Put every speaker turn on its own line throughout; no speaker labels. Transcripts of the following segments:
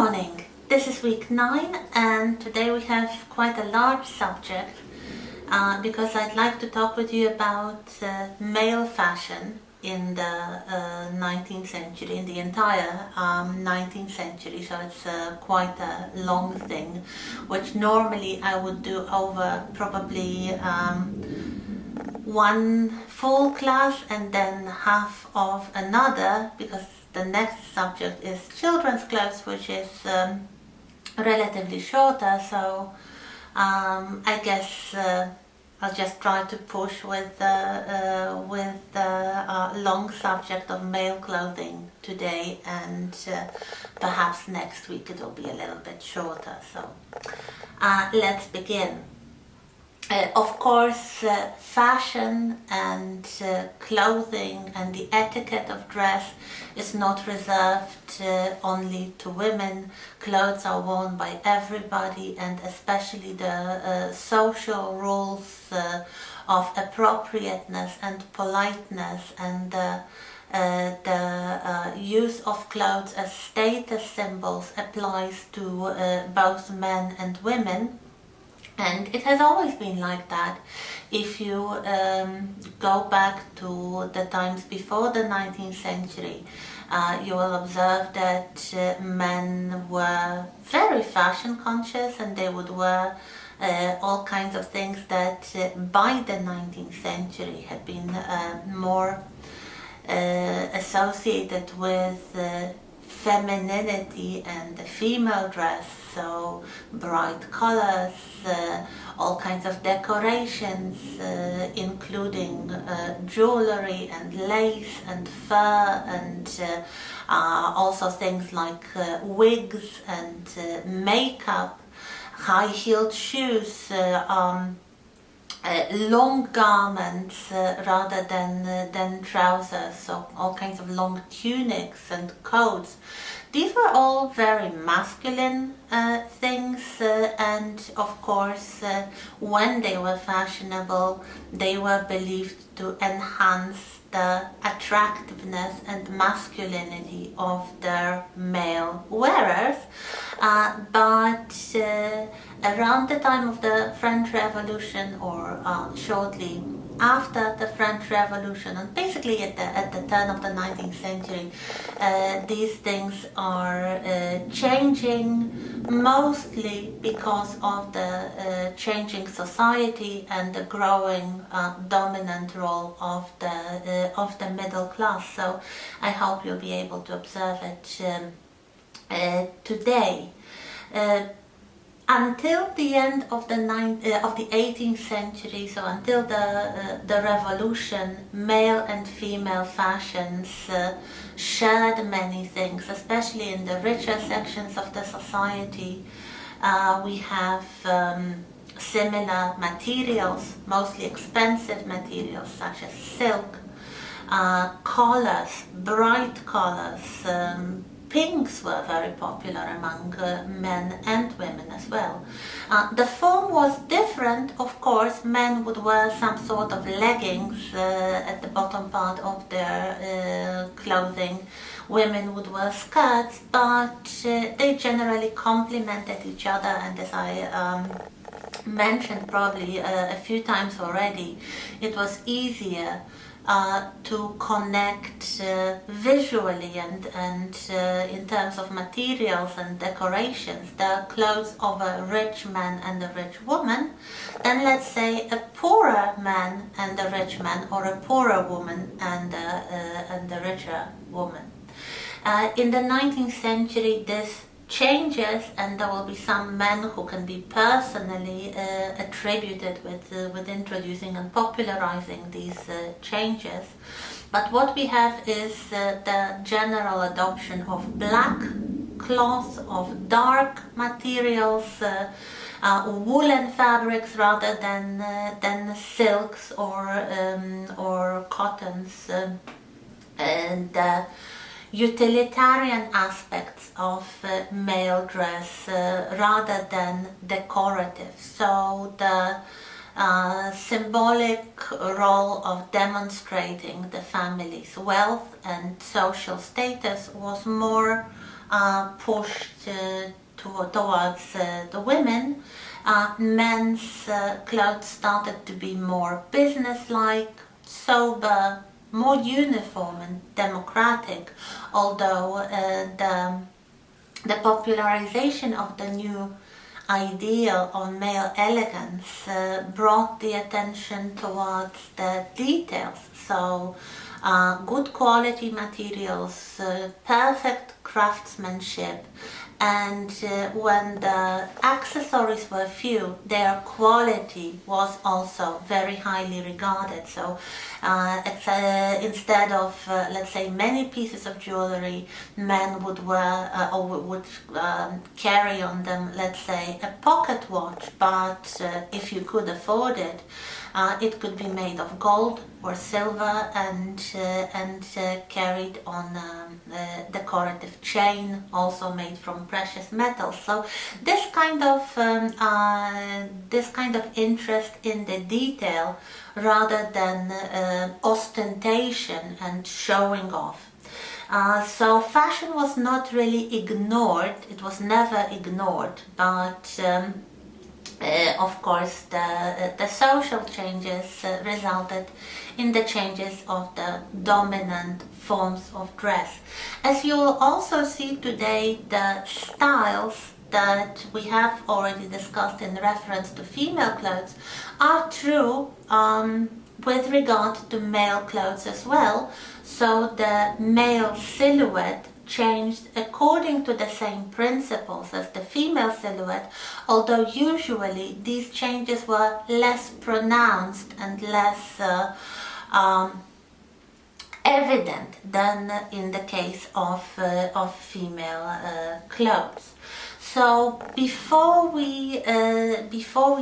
morning. This is week 9 and today we have quite a large subject because I'd like to talk with you about male fashion in the 19th century, in the entire 19th century. So it's quite a long thing, which normally I would do over probably one full class and then half of another, because the next subject is children's clothes, which is relatively shorter. So I guess I'll just try to push with the long subject of male clothing today, and perhaps next week it will be a little bit shorter. So let's begin. Of course, fashion and clothing and the etiquette of dress is not reserved only to women. Clothes are worn by everybody, and especially the social rules of appropriateness and politeness and the use of clothes as status symbols applies to both men and women. And it has always been like that. If you go back to the times before the 19th century, you will observe that men were very fashion conscious, and they would wear all kinds of things that by the 19th century had been more associated with femininity and the female dress. So bright colors, all kinds of decorations, including jewelry and lace and fur, and also things like wigs and makeup, high-heeled shoes, long garments rather than trousers, so all kinds of long tunics and coats. These were all very masculine things, and of course when they were fashionable, they were believed to enhance the attractiveness and masculinity of their male wearers. But around the time of the French Revolution, or shortly after the French Revolution, and basically at the turn of the 19th century, these things are changing, mostly because of the changing society and the growing dominant role of the middle class. So I hope you'll be able to observe it today. Until the end of the 18th century, so until the revolution, male and female fashions shared many things, especially in the richer sections of the society. We have similar materials, mostly expensive materials such as silk, collars, bright collars. Pinks were very popular among men and women as well. The form was different, of course. Men would wear some sort of leggings at the bottom part of their clothing. Women would wear skirts, but they generally complemented each other, and as I mentioned probably a few times already, it was easier to connect visually and in terms of materials and decorations, the clothes of a rich man and a rich woman, than, let's say, a poorer man and a rich man, or a poorer woman and a richer woman. In the 19th century, this changes, and there will be some men who can be personally attributed with introducing and popularizing these changes. But what we have is the general adoption of black cloth, of dark materials, woolen fabrics rather than silks or cottons, and utilitarian aspects of male dress rather than decorative. So the symbolic role of demonstrating the family's wealth and social status was more pushed towards the women. Men's clothes started to be more businesslike, sober, more uniform and democratic, although the popularization of the new ideal of male elegance brought the attention towards the details. So good quality materials, perfect craftsmanship, and when the accessories were few, their quality was also very highly regarded. So instead of, let's say, many pieces of jewelry, men would wear or would carry on them, let's say, a pocket watch, but if you could afford it, it could be made of gold or silver and carried on a decorative chain, also made from precious metals. So this kind of interest in the detail rather than ostentation and showing off. So fashion was not really ignored. It was never ignored, but of course, the social changes resulted in the changes of the dominant forms of dress. As you will also see today, the styles that we have already discussed in reference to female clothes are true with regard to male clothes as well. So the male silhouette changed according to the same principles as the female silhouette, although usually these changes were less pronounced and less evident than in the case of female clothes. So before we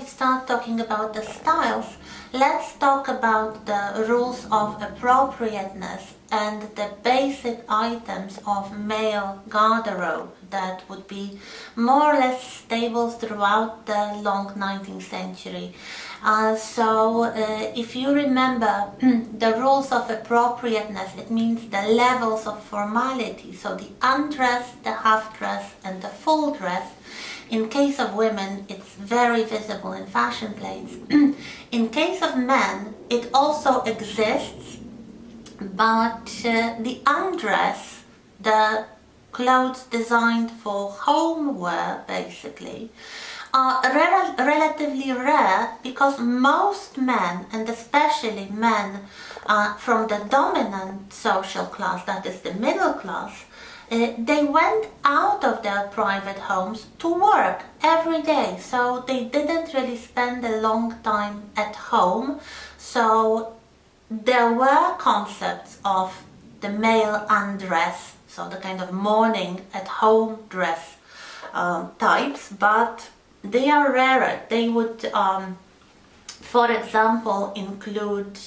start talking about the styles, let's talk about the rules of appropriateness and the basic items of male garderobe that would be more or less stable throughout the long 19th century. If you remember the rules of appropriateness, it means the levels of formality. So the undress, the half dress and the full dress. In case of women, it's very visible in fashion plates. In case of men, it also exists, but the undress, the clothes designed for home wear basically, are relatively rare because most men, and especially men from the dominant social class, that is the middle class, they went out of their private homes to work every day, so they didn't really spend a long time at home. So there were concepts of the male undress, so the kind of morning at home dress types, but they are rarer. They would, for example, include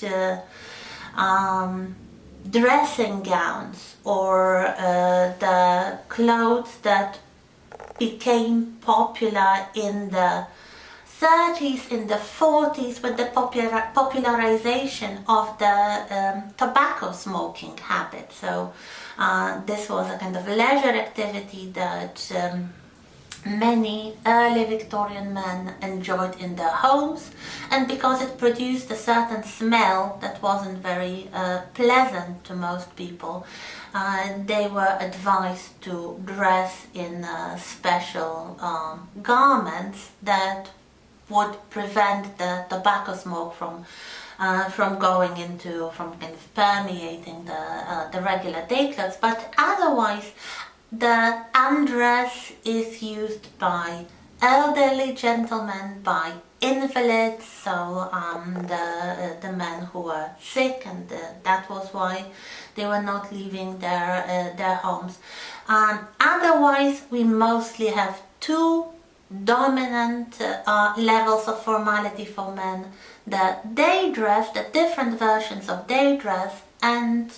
dressing gowns or the clothes that became popular in the 30s, in the 40s, with the popularization of the tobacco smoking habit. So this was a kind of leisure activity that many early Victorian men enjoyed in their homes, and because it produced a certain smell that wasn't very pleasant to most people, they were advised to dress in special garments that would prevent the tobacco smoke from going into, from kind of permeating the regular day clothes. But otherwise, the undress is used by elderly gentlemen, by invalids, so the men who were sick, and that was why they were not leaving their homes. Otherwise, we mostly have two dominant levels of formality for men: the day dress, the different versions of day dress, and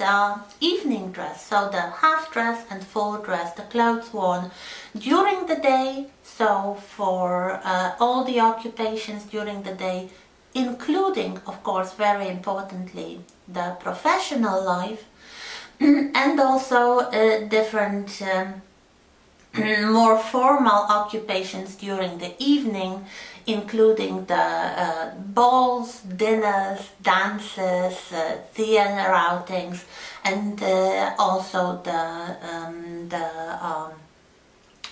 evening dress, so the half dress and full dress, the clothes worn during the day, so for all the occupations during the day, including, of course, very importantly, the professional life, and also different more formal occupations during the evening, including the balls, dinners, dances, theater outings, and also the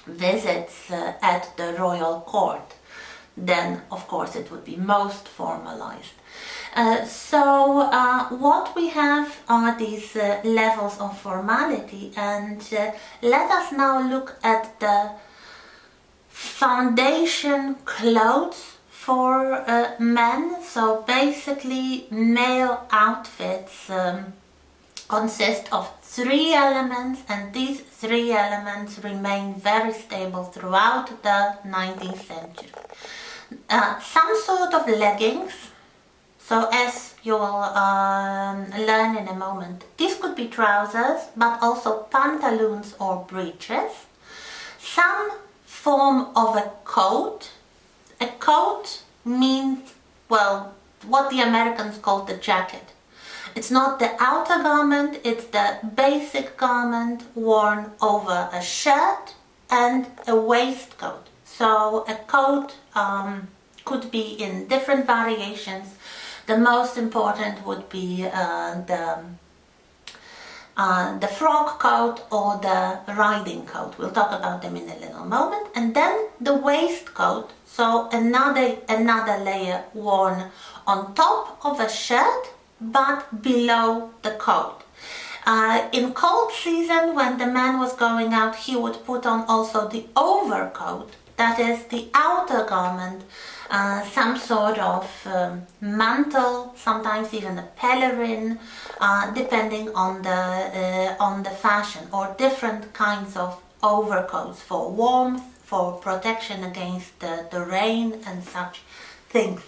visits at the royal court. Then, of course, it would be most formalized. So what we have are these levels of formality, and let us now look at the foundation clothes for men. So basically, male outfits consist of 3 elements, and these 3 elements remain very stable throughout the 19th century. Some sort of leggings. So as you will learn in a moment, these could be trousers, but also pantaloons or breeches. Some form of a coat. A coat means, well, what the Americans call the jacket. It's not the outer garment, it's the basic garment worn over a shirt and a waistcoat. So a coat could be in different variations. The most important would be the frock coat or the riding coat. We'll talk about them in a little moment. And then the waistcoat, so another layer worn on top of a shirt but below the coat. In cold season, when the man was going out, he would put on also the overcoat, that is the outer garment, some sort of mantle, sometimes even a pelerine, depending on the fashion, or different kinds of overcoats for warmth, for protection against the rain and such things.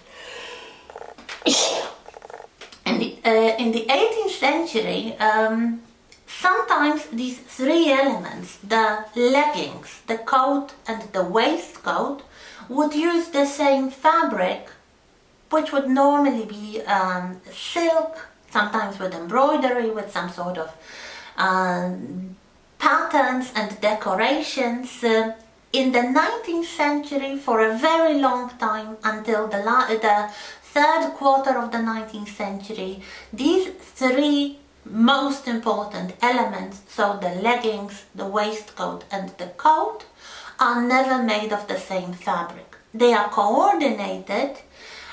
In the 18th century, sometimes these 3 elements, the leggings, the coat and the waistcoat, would use the same fabric, which would normally be silk, sometimes with embroidery, with some sort of patterns and decorations. In the 19th century, for a very long time, until the third quarter of the 19th century, these 3 most important elements, so the leggings, the waistcoat and the coat, are never made of the same fabric. They are coordinated,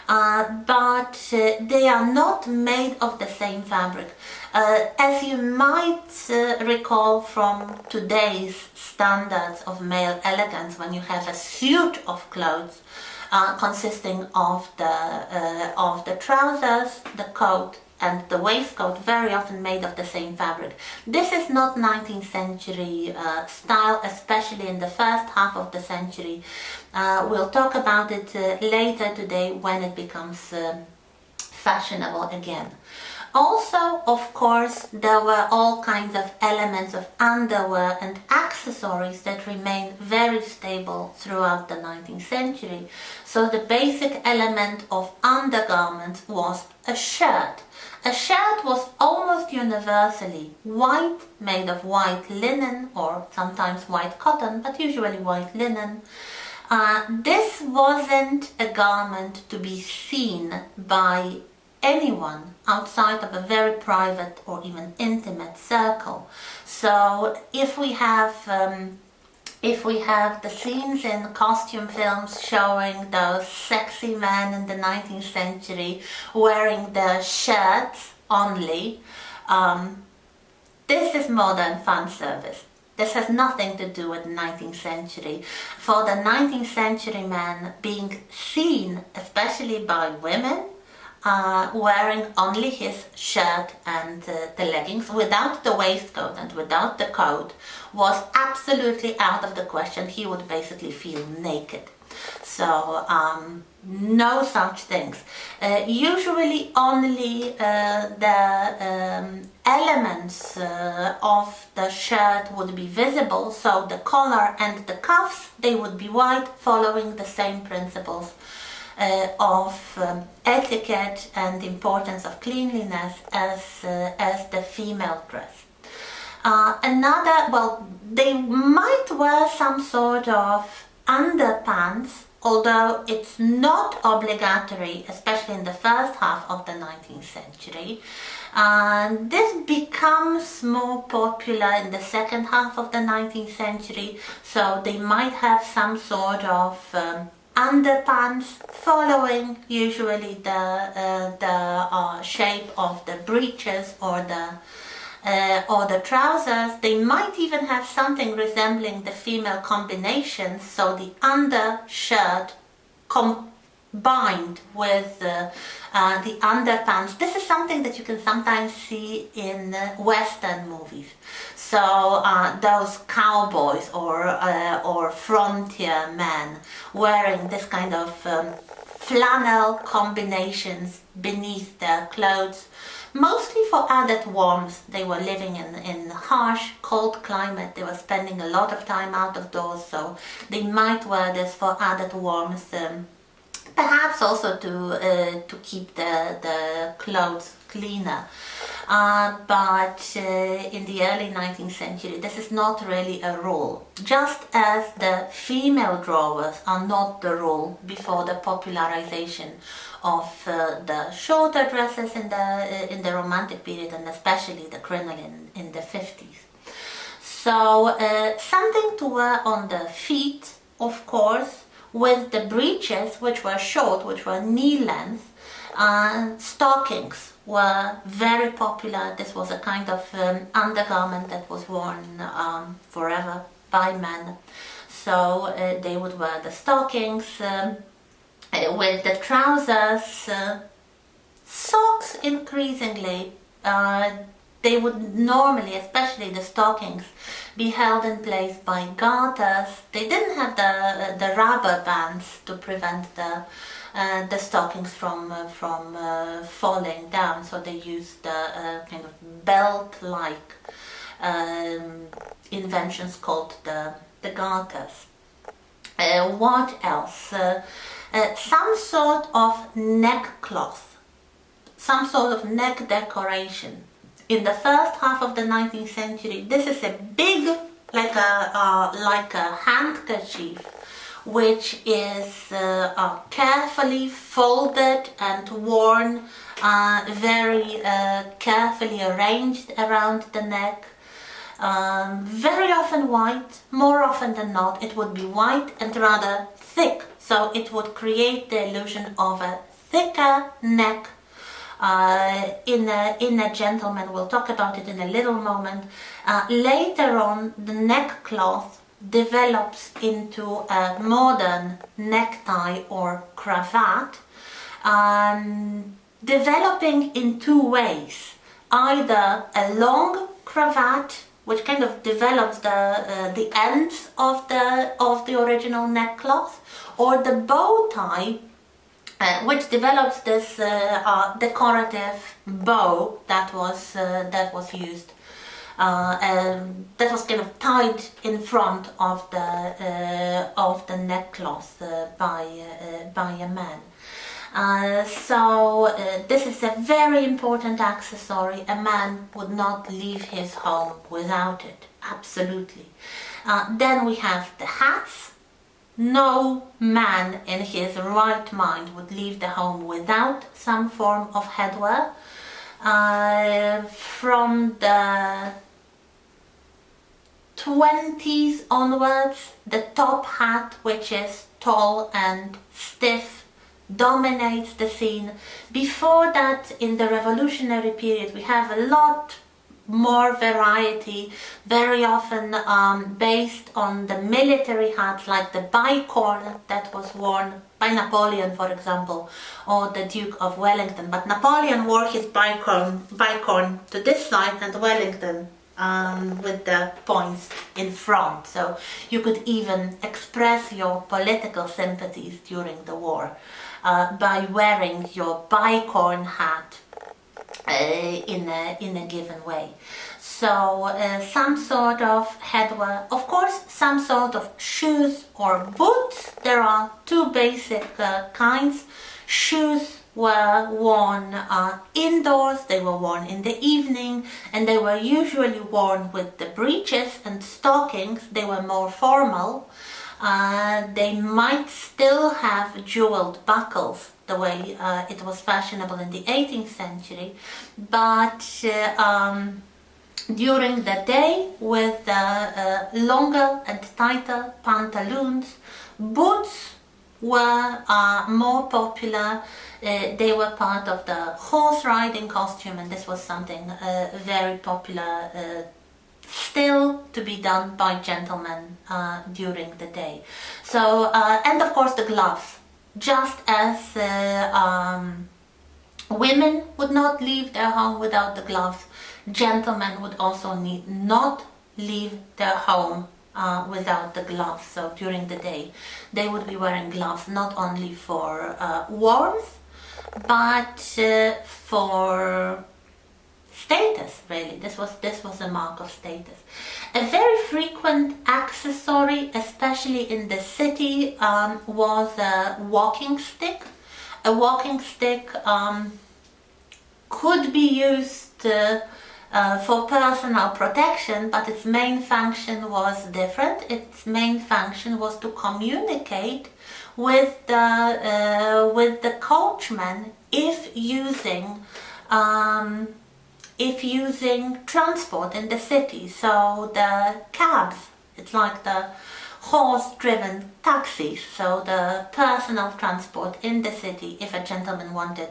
but they are not made of the same fabric. As you might recall from today's standards of male elegance, when you have a suit of clothes consisting of the trousers, the coat and the waistcoat, very often made of the same fabric. This is not 19th century style, especially in the first half of the century. We'll talk about it later today when it becomes fashionable again. Also, of course, there were all kinds of elements of underwear and accessories that remained very stable throughout the 19th century. So the basic element of undergarments was a shirt. A shirt was almost universally white, made of white linen or sometimes white cotton, but usually white linen. This wasn't a garment to be seen by anyone outside of a very private or even intimate circle. So if we have the scenes in costume films showing those sexy men in the 19th century wearing their shirts only, this is modern fan service. This has nothing to do with the 19th century. For the 19th century man being seen, especially by women, wearing only his shirt and the leggings, without the waistcoat and without the coat, was absolutely out of the question. He would basically feel naked. So no such things. Usually only the elements of the shirt would be visible, so the collar and the cuffs, they would be white, following the same principles of etiquette and importance of cleanliness as the female dress. They might wear some sort of underpants, although it's not obligatory, especially in the first half of the 19th century. This becomes more popular in the second half of the 19th century, so they might have some sort of underpants following usually the shape of the breeches or the trousers. They might even have something resembling the female combinations, so the undershirt combined with the underpants. This is something that you can sometimes see in Western movies. So those cowboys or frontier men wearing this kind of flannel combinations beneath their clothes, mostly for added warmth. They were living in harsh, cold climate. They were spending a lot of time out of doors, so they might wear this for added warmth. Perhaps also to keep the clothes cleaner. But in the early 19th century, this is not really a rule. Just as the female drawers are not the rule before the popularization of the shorter dresses in the Romantic period, and especially the crinoline in the 50s. So something to wear on the feet, of course, with the breeches, which were short, which were knee length. Stockings were very popular. This was a kind of undergarment that was worn forever by men. So they would wear the stockings with the trousers. Socks increasingly. They would normally, especially the stockings, be held in place by garters. They didn't have the rubber bands to prevent the stockings from falling down, so they used kind of belt-like inventions called the garters. What else? Some sort of neckcloth, some sort of neck decoration. In the first half of the 19th century, this is a big, like a handkerchief, which is carefully folded and worn, very carefully arranged around the neck. Very often white, more often than not it would be white and rather thick, so it would create the illusion of a thicker neck. In a gentleman, we'll talk about it in a little moment. Later on, the neckcloth develops into a modern necktie or cravat, developing in two ways. Either a long cravat, which kind of develops the ends of the original neckcloth, or the bow tie, which develops this decorative bow that was used, that was kind of tied in front of the neckcloth by a man. So this is a very important accessory. A man would not leave his home without it, absolutely. Then we have the hats. No man in his right mind would leave the home without some form of headwear. From the 20s onwards, the top hat, which is tall and stiff, dominates the scene. Before that, in the revolutionary period, we have a lot more variety, very often based on the military hats, like the bicorn that was worn by Napoleon, for example, or the Duke of Wellington. But Napoleon wore his bicorn to this side, and Wellington with the points in front. So you could even express your political sympathies during the war by wearing your bicorn hat in a given way. So some sort of headwear, of course, some sort of shoes or boots. There are two basic kinds. Shoes were worn indoors, they were worn in the evening, and they were usually worn with the breeches and stockings. They were more formal. They might still have jeweled buckles the way it was fashionable in the 18th century, but during the day, with longer and tighter pantaloons, boots were more popular. They were part of the horse riding costume, and this was something very popular still to be done by gentlemen during the day. So, and of course the gloves. Just as women would not leave their home without the gloves, gentlemen would also need not leave their home without the gloves. So during the day they would be wearing gloves not only for warmth, but for status, really. This was a mark of status. A very frequent accessory, especially in the city, was a walking stick. A walking stick could be used for personal protection, but its main function was different. Its main function was to communicate with the coachman if using transport in the city. So the cabs, it's like the horse-driven taxis, so the personal transport in the city. If a gentleman wanted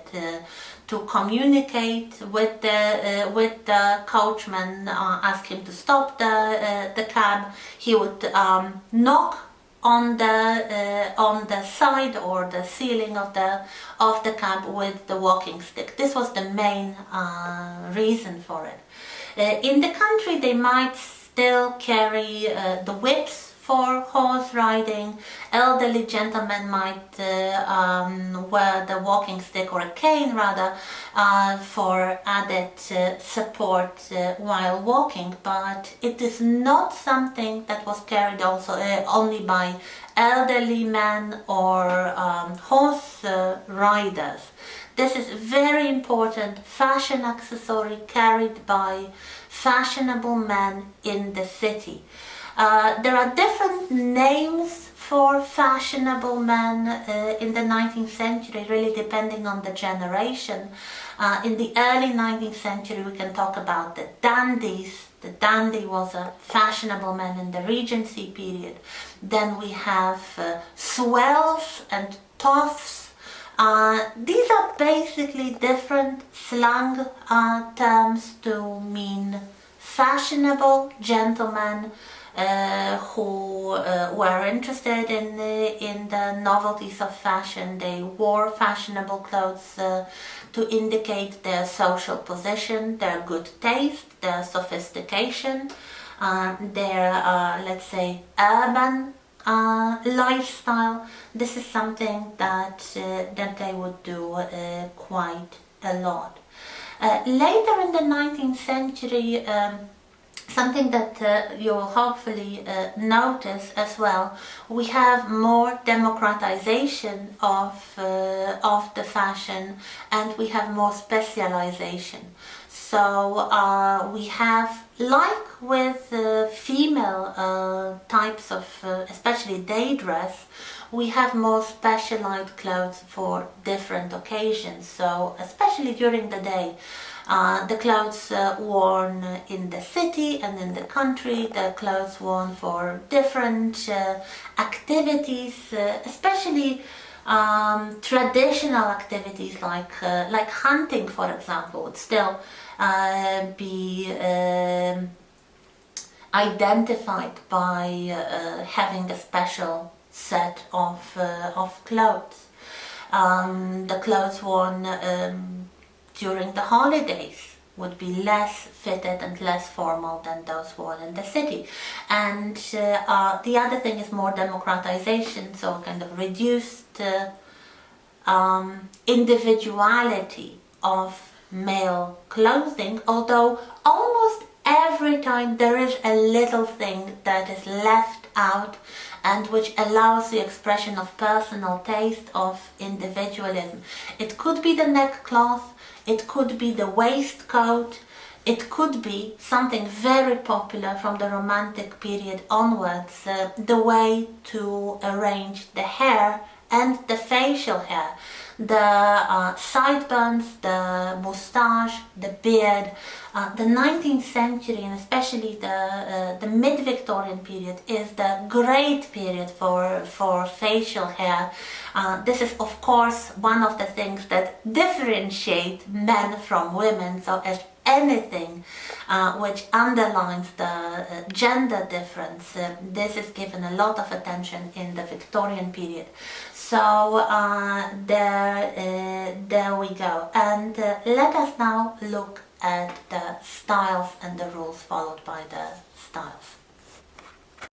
to communicate with the coachman, ask him to stop the cab, he would knock on the side or the ceiling of the cab with the walking stick. This was the main reason for it. In the country, they might still carry the whips for horse riding. Elderly gentlemen might wear the walking stick, or a cane rather, for added support while walking, but it is not something that was carried also only by elderly men or horse riders. This is a very important fashion accessory carried by fashionable men in the city. There are different names for fashionable men in the 19th century, really depending on the generation. In the early 19th century, we can talk about the dandies. The dandy was a fashionable man in the Regency period. Then we have swells and toffs. These are basically different slang terms to mean fashionable gentlemen who were interested in the novelties of fashion. They wore fashionable clothes to indicate their social position, their good taste, their sophistication, their let's say urban lifestyle. This is something that they would do quite a lot. Later in the 19th century, something that you will hopefully notice as well, we have more democratization of the fashion, and we have more specialization. So we have, like with female types of, especially day dress, we have more specialized clothes for different occasions. So especially during the day, the clothes worn in the city and in the country, the clothes worn for different activities, especially traditional activities like hunting, for example, would still be identified by having a special set of clothes. The clothes worn during the holidays would be less fitted and less formal than those worn in the city. And the other thing is more democratization, so kind of reduced individuality of male clothing, although almost every time there is a little thing that is left out and which allows the expression of personal taste, of individualism. It could be the neckcloth, it could be the waistcoat, it could be something very popular from the Romantic period onwards, the way to arrange the hair and the facial hair, the sideburns, the moustache, the beard. The 19th century, and especially the mid-Victorian period, is the great period for facial hair. This is of course one of the things that differentiate men from women, so as anything which underlines the gender difference, this is given a lot of attention in the Victorian period. So there we go, and let us now look at the styles and the rules followed by the styles.